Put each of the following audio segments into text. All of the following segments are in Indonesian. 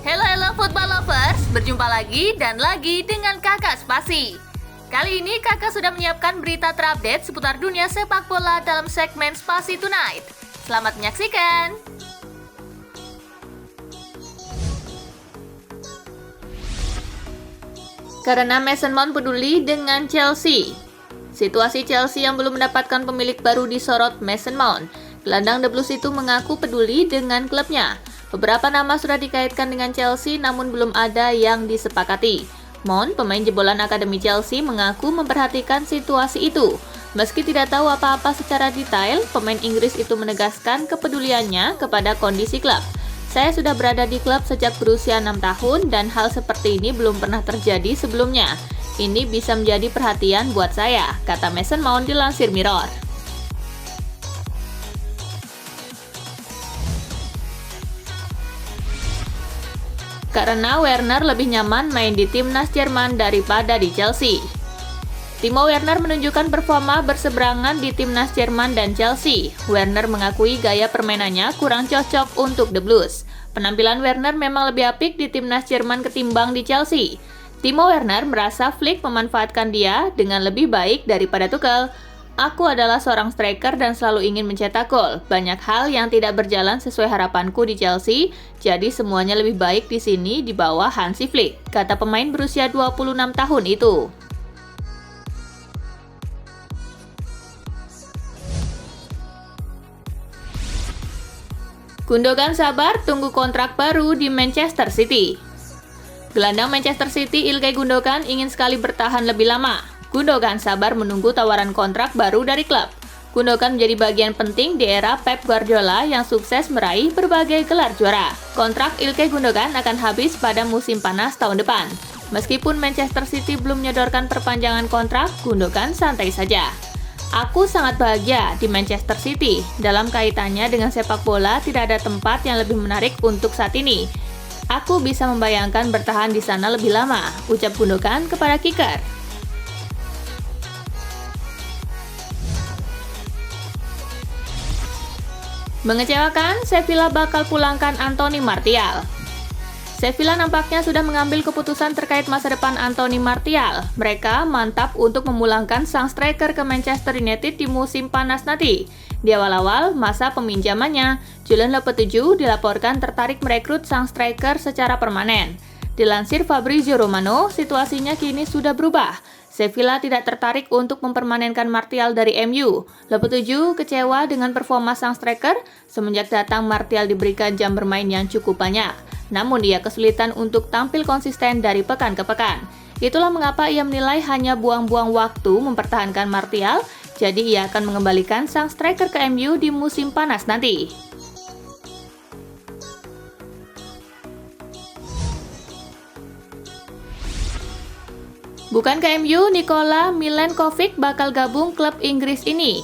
Halo football lovers, berjumpa lagi dan lagi dengan Kakak Spasi. Kali ini Kakak sudah menyiapkan berita terupdate seputar dunia sepak bola dalam segmen Spasi Tonight. Selamat menyaksikan. Karena Mason Mount peduli dengan Chelsea. Situasi Chelsea yang belum mendapatkan pemilik baru disorot Mason Mount. Gelandang The Blues itu mengaku peduli dengan klubnya. Beberapa nama sudah dikaitkan dengan Chelsea namun belum ada yang disepakati. Mount, pemain jebolan Akademi Chelsea, mengaku memperhatikan situasi itu. Meski tidak tahu apa-apa secara detail, pemain Inggris itu menegaskan kepeduliannya kepada kondisi klub. Saya sudah berada di klub sejak berusia 6 tahun dan hal seperti ini belum pernah terjadi sebelumnya. Ini bisa menjadi perhatian buat saya, kata Mason Mount dilansir Mirror. Karena Werner lebih nyaman main di timnas Jerman daripada di Chelsea. Timo Werner menunjukkan performa berseberangan di timnas Jerman dan Chelsea. Werner mengakui gaya permainannya kurang cocok untuk The Blues. Penampilan Werner memang lebih apik di timnas Jerman ketimbang di Chelsea. Timo Werner merasa Flick memanfaatkan dia dengan lebih baik daripada Tuchel. Aku adalah seorang striker dan selalu ingin mencetak gol. Banyak hal yang tidak berjalan sesuai harapanku di Chelsea, jadi semuanya lebih baik di sini di bawah Hansi Flick, kata pemain berusia 26 tahun itu. Gundogan sabar tunggu kontrak baru di Manchester City. Gelandang Manchester City Ilkay Gundogan ingin sekali bertahan lebih lama. Gundogan sabar menunggu tawaran kontrak baru dari klub. Gundogan menjadi bagian penting di era Pep Guardiola yang sukses meraih berbagai gelar juara. Kontrak Ilkay Gundogan akan habis pada musim panas tahun depan. Meskipun Manchester City belum menyodorkan perpanjangan kontrak, Gundogan santai saja. Aku sangat bahagia di Manchester City. Dalam kaitannya dengan sepak bola, tidak ada tempat yang lebih menarik untuk saat ini. Aku bisa membayangkan bertahan di sana lebih lama, ucap Gundogan kepada Kicker. Mengecewakan, Sevilla bakal pulangkan Anthony Martial. Sevilla nampaknya sudah mengambil keputusan terkait masa depan Anthony Martial. Mereka mantap untuk memulangkan sang striker ke Manchester United di musim panas nanti. Di awal-awal masa peminjamannya, Julen Lopetegui dilaporkan tertarik merekrut sang striker secara permanen. Dilansir Fabrizio Romano, situasinya kini sudah berubah. Sevilla tidak tertarik untuk mempermanenkan Martial dari MU. Lopetegui kecewa dengan performa sang striker. Semenjak datang, Martial diberikan jam bermain yang cukup banyak. Namun ia kesulitan untuk tampil konsisten dari pekan ke pekan. Itulah mengapa ia menilai hanya buang-buang waktu mempertahankan Martial, jadi ia akan mengembalikan sang striker ke MU di musim panas nanti. Bukan ke MU, Nikola Milenkovic bakal gabung klub Inggris ini.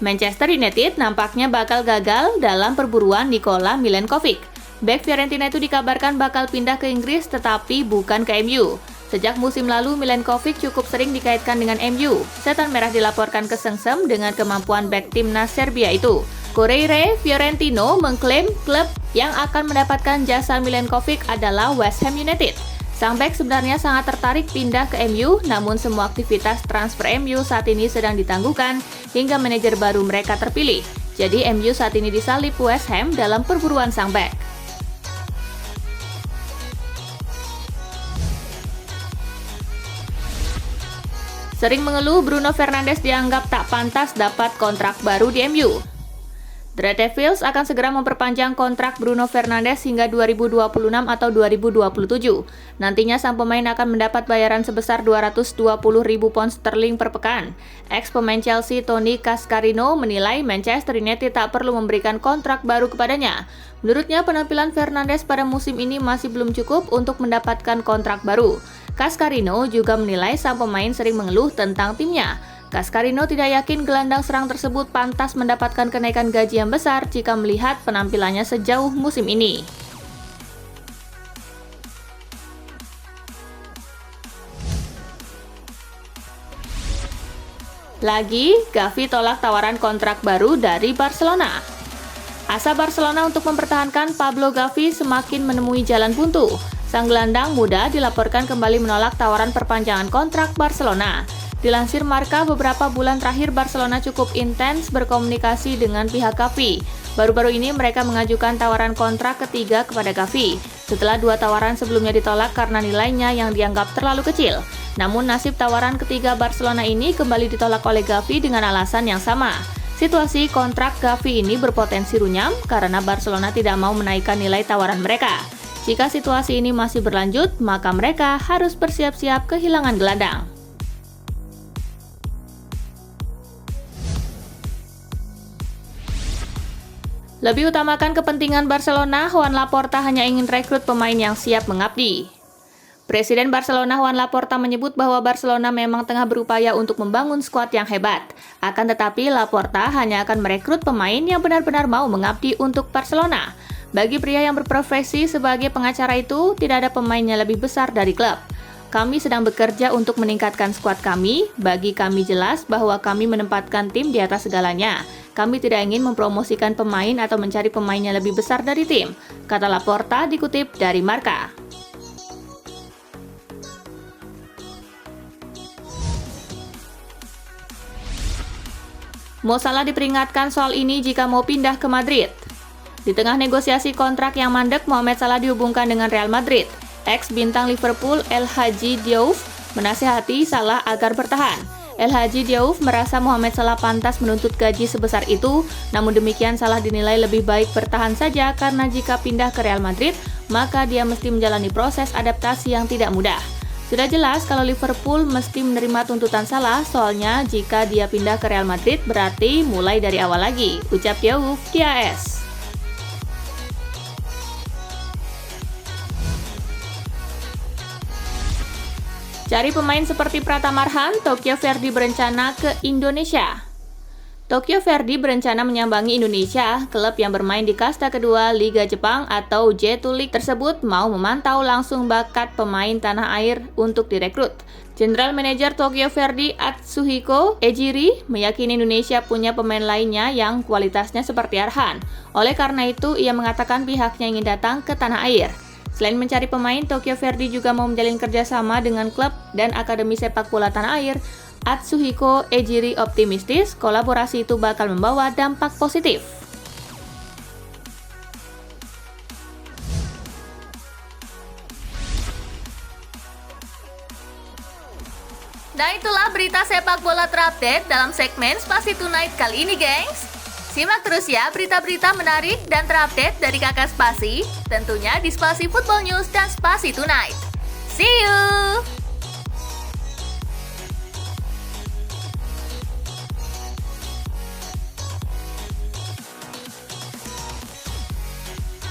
Manchester United nampaknya bakal gagal dalam perburuan Nikola Milenkovic. Bek Fiorentina itu dikabarkan bakal pindah ke Inggris tetapi bukan ke MU. Sejak musim lalu, Milenkovic cukup sering dikaitkan dengan MU. Setan Merah dilaporkan kesengsem dengan kemampuan bek timnas Serbia itu. Corriere Fiorentino mengklaim klub yang akan mendapatkan jasa Milenkovic adalah West Ham United. Sang bek sebenarnya sangat tertarik pindah ke MU, namun semua aktivitas transfer MU saat ini sedang ditangguhkan hingga manajer baru mereka terpilih. Jadi MU saat ini disalip West Ham dalam perburuan sang bek. Sering mengeluh, Bruno Fernandes dianggap tak pantas dapat kontrak baru di MU. The Red Devils akan segera memperpanjang kontrak Bruno Fernandes hingga 2026 atau 2027. Nantinya sang pemain akan mendapat bayaran sebesar 220.000 pound sterling per pekan. Ex-pemain Chelsea Tony Cascarino menilai Manchester United tak perlu memberikan kontrak baru kepadanya. Menurutnya penampilan Fernandes pada musim ini masih belum cukup untuk mendapatkan kontrak baru. Cascarino juga menilai sang pemain sering mengeluh tentang timnya. Cascarino tidak yakin gelandang serang tersebut pantas mendapatkan kenaikan gaji yang besar jika melihat penampilannya sejauh musim ini. Lagi, Gavi tolak tawaran kontrak baru dari Barcelona. Asa Barcelona untuk mempertahankan Pablo Gavi semakin menemui jalan buntu. Sang gelandang muda dilaporkan kembali menolak tawaran perpanjangan kontrak Barcelona. Dilansir Marca, beberapa bulan terakhir Barcelona cukup intens berkomunikasi dengan pihak Gavi. Baru-baru ini mereka mengajukan tawaran kontrak ketiga kepada Gavi, setelah 2 tawaran sebelumnya ditolak karena nilainya yang dianggap terlalu kecil. Namun nasib tawaran ketiga Barcelona ini kembali ditolak oleh Gavi dengan alasan yang sama. Situasi kontrak Gavi ini berpotensi runyam karena Barcelona tidak mau menaikkan nilai tawaran mereka. Jika situasi ini masih berlanjut, maka mereka harus bersiap-siap kehilangan gelandang. Lebih utamakan kepentingan Barcelona, Joan Laporta hanya ingin rekrut pemain yang siap mengabdi. Presiden Barcelona Joan Laporta menyebut bahwa Barcelona memang tengah berupaya untuk membangun skuad yang hebat. Akan tetapi Laporta hanya akan merekrut pemain yang benar-benar mau mengabdi untuk Barcelona. Bagi pria yang berprofesi sebagai pengacara itu, tidak ada pemain yang lebih besar dari klub. Kami sedang bekerja untuk meningkatkan skuad kami. Bagi kami jelas bahwa kami menempatkan tim di atas segalanya. Kami tidak ingin mempromosikan pemain atau mencari pemain yang lebih besar dari tim, kata Laporta dikutip dari Marca. Mo Salah diperingatkan soal ini jika mau pindah ke Madrid. Di tengah negosiasi kontrak yang mandek, Mohamed Salah dihubungkan dengan Real Madrid. Ex-bintang Liverpool El Hadji Diouf menasihati Salah agar bertahan. El Hadji Diouf merasa Mohamed Salah pantas menuntut gaji sebesar itu, namun demikian Salah dinilai lebih baik bertahan saja karena jika pindah ke Real Madrid, maka dia mesti menjalani proses adaptasi yang tidak mudah. Sudah jelas kalau Liverpool mesti menerima tuntutan Salah, soalnya jika dia pindah ke Real Madrid berarti mulai dari awal lagi, ucap Diouf di AS. Cari pemain seperti Pratama Arhan, Tokyo Verdy berencana ke Indonesia. Tokyo Verdy berencana menyambangi Indonesia. Klub yang bermain di kasta kedua Liga Jepang atau J2 League tersebut mau memantau langsung bakat pemain tanah air untuk direkrut. General Manager Tokyo Verdy Atsuhiko Ejiri meyakini Indonesia punya pemain lainnya yang kualitasnya seperti Arhan. Oleh karena itu, ia mengatakan pihaknya ingin datang ke tanah air. Selain mencari pemain, Tokyo Verdy juga mau menjalin kerjasama dengan klub dan akademi sepak bola tanah air. Atsuhiko Ejiri optimistis kolaborasi itu bakal membawa dampak positif. Nah, itulah berita sepak bola terupdate dalam segmen Spasi Tonight kali ini, gengs. Simak terus ya berita-berita menarik dan terupdate dari Kakak Spasi, tentunya di Spasi Football News dan Spasi Tonight. See you!